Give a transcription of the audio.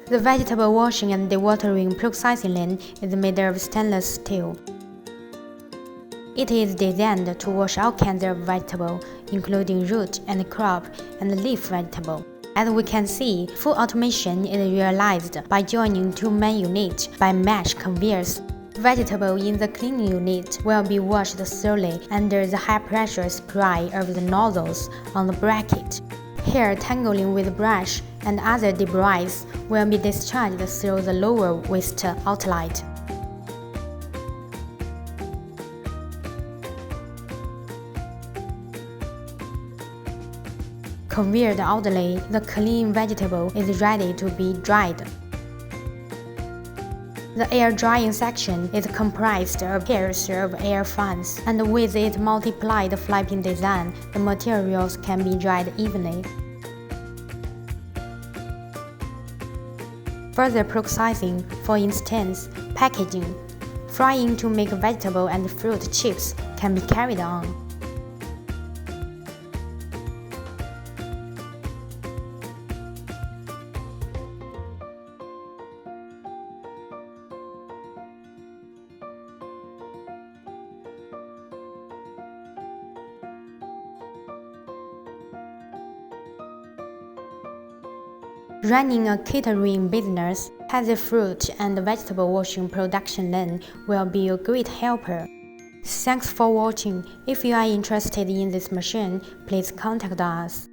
The vegetable washing and dewatering processing line is made of stainless steel. It is designed to wash all kinds of vegetable, including root and crop and leaf vegetable. As we can see, full automation is realized by joining two main units by mesh conveyors. Vegetable in the cleaning unit will be washed thoroughly under the high-pressure supply of the nozzles on the bracket. Hair tangling with brush and other debris will be discharged through the lower waste outlet. Conveyed outlet, the clean vegetable is ready to be dried. The air drying section is comprised of pairs of air fans, and with its multiplied flapping design, the materials can be dried evenly. Further processing, for instance, packaging, frying to make vegetable and fruit chips, can be carried on. Running a catering business has a fruit and vegetable washing production line will be a great helper. Thanks for watching. If you are interested in this machine, please contact us.